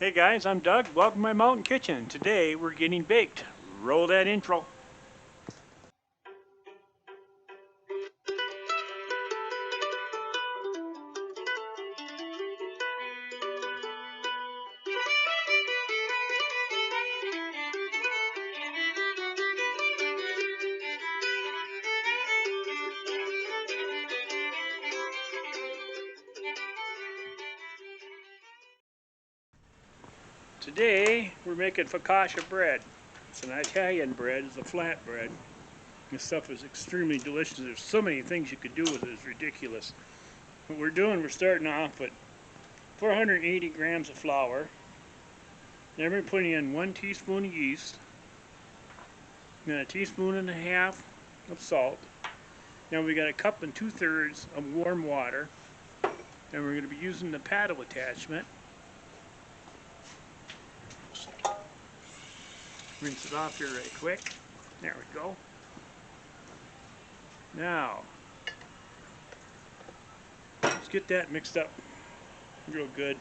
Hey guys, I'm Doug. Welcome to my mountain kitchen. Today we're getting baked. Roll that intro. Today we're making focaccia bread. It's an Italian bread. It's a flat bread. This stuff is extremely delicious. There's so many things you could do with it. It's ridiculous. What we're doing, we're starting off with 480 grams of flour. Then we're putting in 1 teaspoon of yeast. Then a teaspoon and a half of salt. Now we got a cup and 2/3 of warm water. And we're going to be using the paddle attachment. Rinse it off here right quick. There we go. Now, let's get that mixed up real good.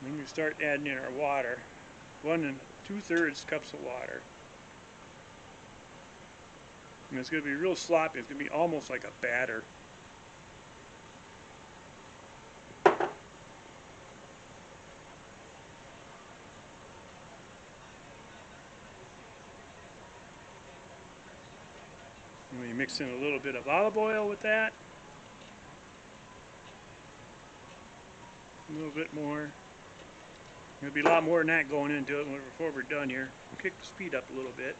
Then we start adding in our water. 1 2/3 cups of water. And it's going to be real sloppy. It's going to be almost like a batter. And we mix in a little bit of olive oil with that. A little bit more. There'll be a lot more than that going into it before we're done here. We'll kick the speed up a little bit.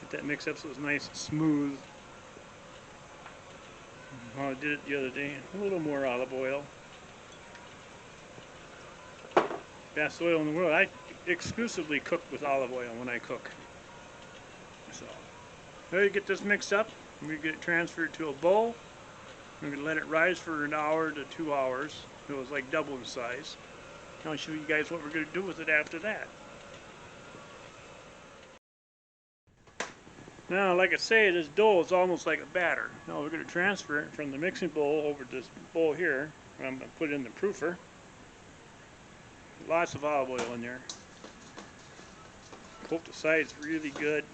Get that mix up so it's nice and smooth. Oh, I did it the other day. A little more olive oil. Best oil in the world. I exclusively cook with olive oil when I cook. So, now you get this mixed up. We get it transferred to a bowl. We're going to let it rise for an hour to 2 hours. It was like double in size. I'll show you guys what we're going to do with it after that. Now, like I say, this dough is almost like a batter. Now we're going to transfer it from the mixing bowl over to this bowl here. I'm going to put it in the proofer. Lots of olive oil in there. Coat the sides really good.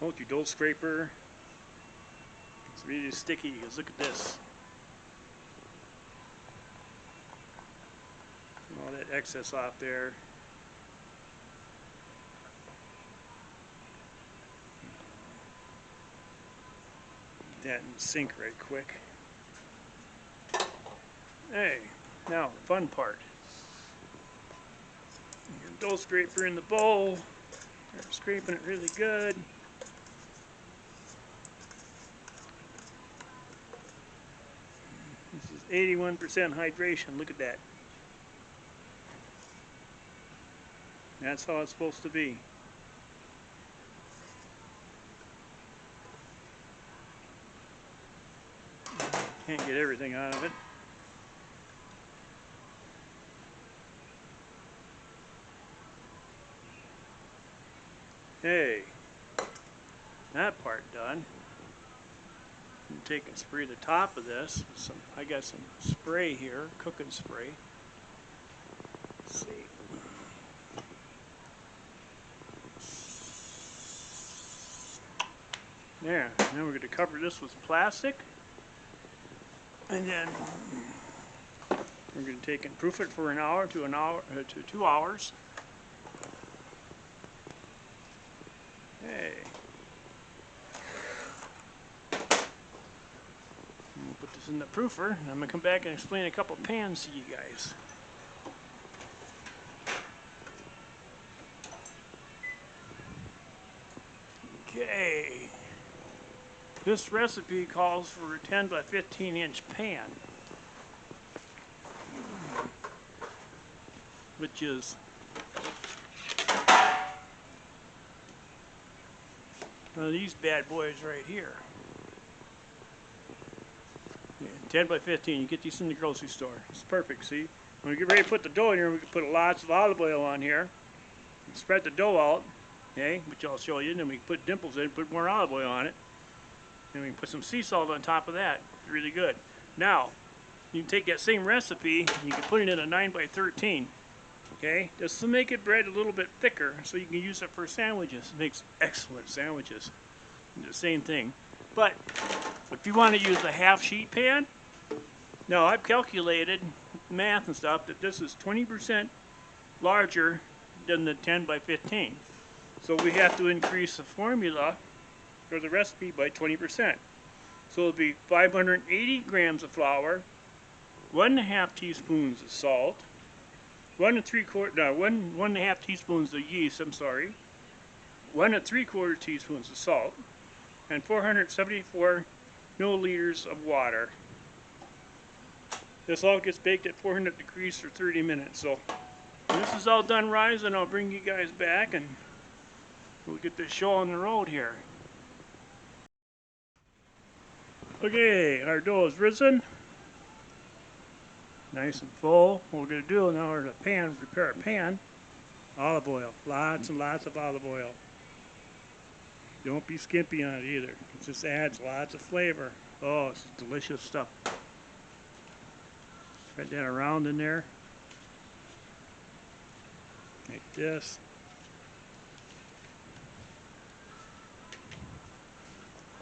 Hold your dough scraper. It's really sticky because look at this. All that excess off there. Get that in the sink right quick. Hey, now the fun part. Your dough scraper in the bowl. Start scraping it really good. This is 81% hydration. Look at that. That's how it's supposed to be. Can't get everything out of it. Hey, that part done. I'm taking and spray the top of this. I got some spray here, cooking spray. Let's see. There. Now we're going to cover this with plastic, and then we're going to take and proof it for an hour to 2 hours. Hey. We'll put this in the proofer, and I'm going to come back and explain a couple pans to you guys. Okay. This recipe calls for a 10 by 15 inch pan, which is one of these bad boys right here. Yeah, 10 by 15, you get these in the grocery store. It's perfect, see? When we get ready to put the dough in here, we can put lots of olive oil on here. Spread the dough out. okay, which I'll show you. And then we can put dimples in, put more olive oil on it. And we can put some sea salt on top of that. It's really good. Now, you can take that same recipe and you can put it in a 9x13. Okay, just to make it bread a little bit thicker so you can use it for sandwiches. It makes excellent sandwiches. The same thing. But if you want to use a half sheet pan, now I've calculated math and stuff that this is 20% larger than the 10x15. So we have to increase the formula or the recipe by 20%. So it'll be 580 grams of flour, 1.5 teaspoons of salt, 1.5 teaspoons of yeast, 1 3/4 teaspoons of salt, and 474 milliliters of water. This all gets baked at 400 degrees for 30 minutes. So when this is all done rising, I'll bring you guys back and we'll get this show on the road here. Okay, our dough is risen. Nice and full. What we're going to do now is prepare a pan. Olive oil. Lots and lots of olive oil. Don't be skimpy on it either. It just adds lots of flavor. Oh, it's delicious stuff. Spread that around in there. Like this.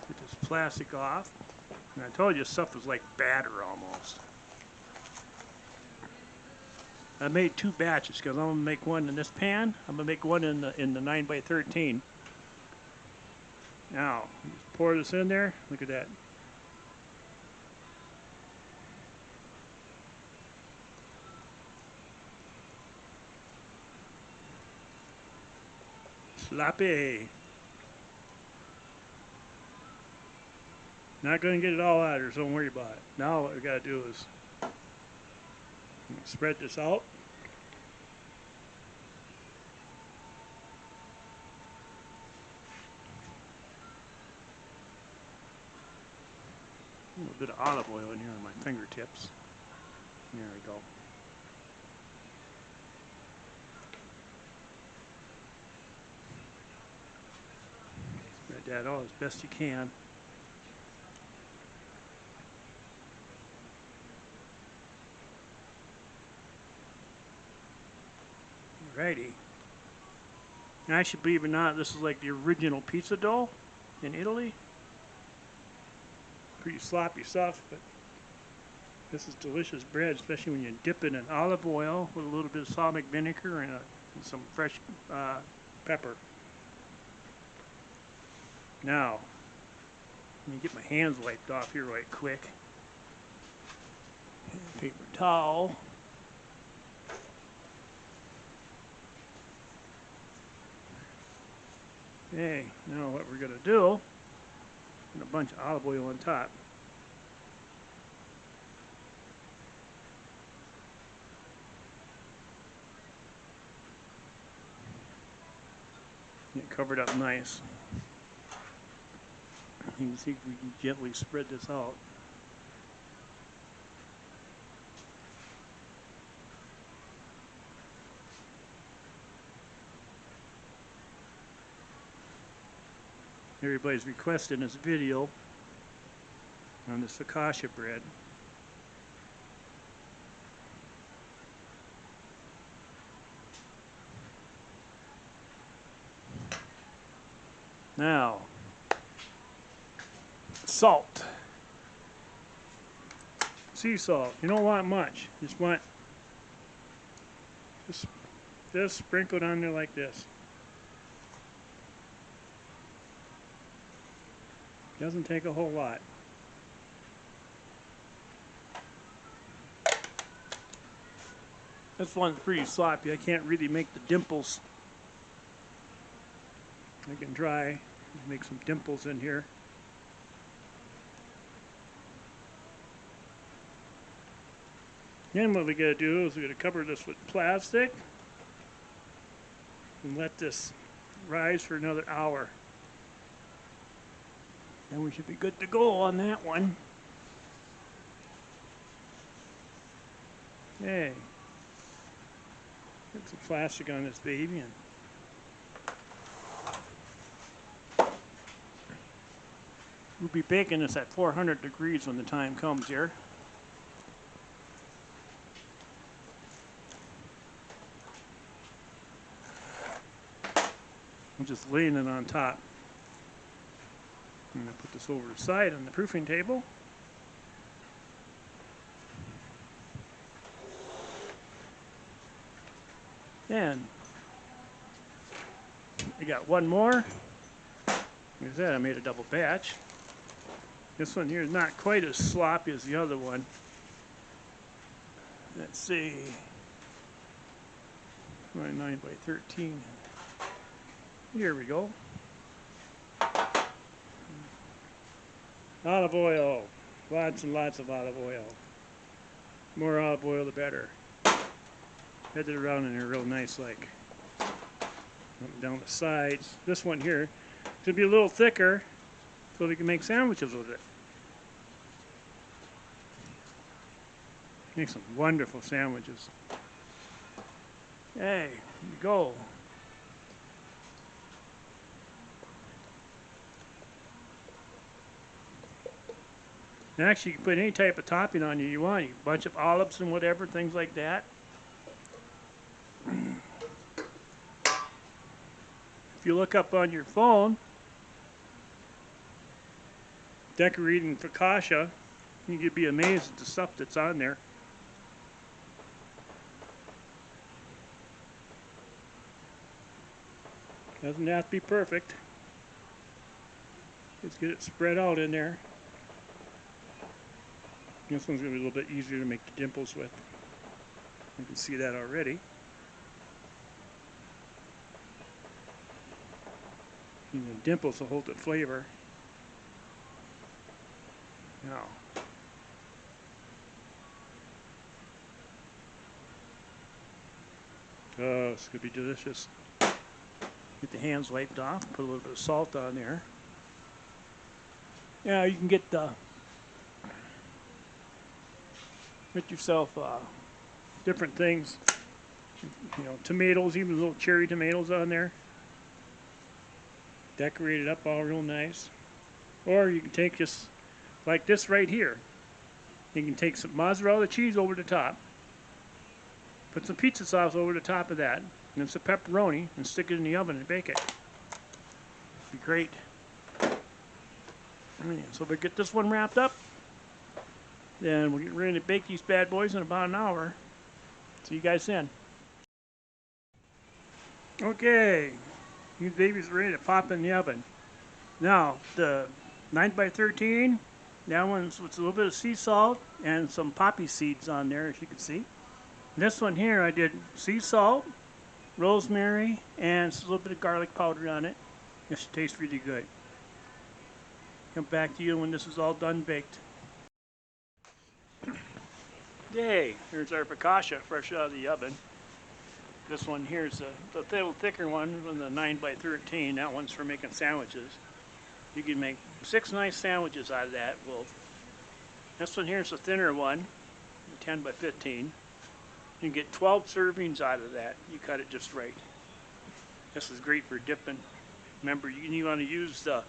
Get this plastic off. And I told you stuff was like batter almost. I made 2 batches because I'm gonna make one in this pan. I'm gonna make one in the 9x13. Now, just pour this in there. Look at that. Sloppy. Not gonna get it all out of there, so don't worry about it. Now what we gotta do is spread this out. A little bit of olive oil in here on my fingertips. There we go. Spread that out as best you can. Alrighty. And actually, believe it or not, this is like the original pizza dough in Italy. Pretty sloppy stuff, but this is delicious bread, especially when you dip it in olive oil with a little bit of balsamic vinegar and some fresh pepper. Now, let me get my hands wiped off here right quick. Paper towel. Okay, now what we're going to do, put a bunch of olive oil on top. Get covered up nice. You can see if we can gently spread this out. Everybody's requesting this video on this Focaccia bread. Now, salt. Sea salt. You don't want much. Just want this sprinkled on there like this. Doesn't take a whole lot. This one's pretty sloppy. I can't really make the dimples. I can try. Make some dimples in here. Then what we gotta do is we gotta cover this with plastic and let this rise for another hour. Then we should be good to go on that one. Okay. Get some plastic on this baby and We'll be baking this at 400 degrees when the time comes here. I'm just laying it on top. I'm going to put this over the side on the proofing table. And I got one more. Like I said, I made a double batch. This one here is not quite as sloppy as the other one. Let's see. 29 by 13. Here we go. Olive oil. Lots and lots of olive oil. More olive oil, the better. Head it around in there real nice, like down the sides. This one here should be a little thicker so we can make sandwiches with it. Make some wonderful sandwiches. Hey, here you go. And actually, you can put any type of topping on you want. A bunch of olives and whatever, things like that. If you look up on your phone, decorating focaccia, you'd be amazed at the stuff that's on there. Doesn't have to be perfect. Let's get it spread out in there. This one's going to be a little bit easier to make the dimples with. You can see that already. And the dimples will hold the flavor. Now, oh, it's going to be delicious. Get the hands wiped off, put a little bit of salt on there. Yeah, you can get yourself different things. You know, tomatoes, even little cherry tomatoes on there. Decorate it up all real nice. Or you can take just like this right here. You can take some mozzarella cheese over the top. Put some pizza sauce over the top of that. And some pepperoni and stick it in the oven and bake it. It'd be great. So we get this one wrapped up. Then we'll get ready to bake these bad boys in about an hour. See you guys then. Okay, these babies are ready to pop in the oven. Now, the 9 by 13, that one's with a little bit of sea salt and some poppy seeds on there, as you can see. This one here, I did sea salt, rosemary, and a little bit of garlic powder on it. This tastes really good. Come back to you when this is all done baked. Yay, here's our focaccia fresh out of the oven. This one here is the little thicker one from the 9 by 13. That one's for making sandwiches. You can make 6 nice sandwiches out of that. Well, this one here is the thinner one, 10 by 15. You can get 12 servings out of that. You cut it just right. This is great for dipping. Remember, you want to use the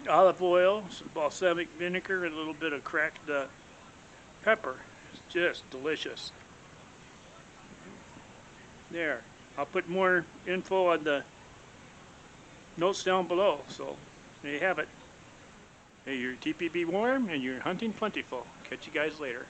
olive oil, some balsamic vinegar, and a little bit of cracked pepper. It's just delicious. There. I'll put more info on the notes down below. So there you have it. Hey, your TPB warm and your hunting plentiful. Catch you guys later.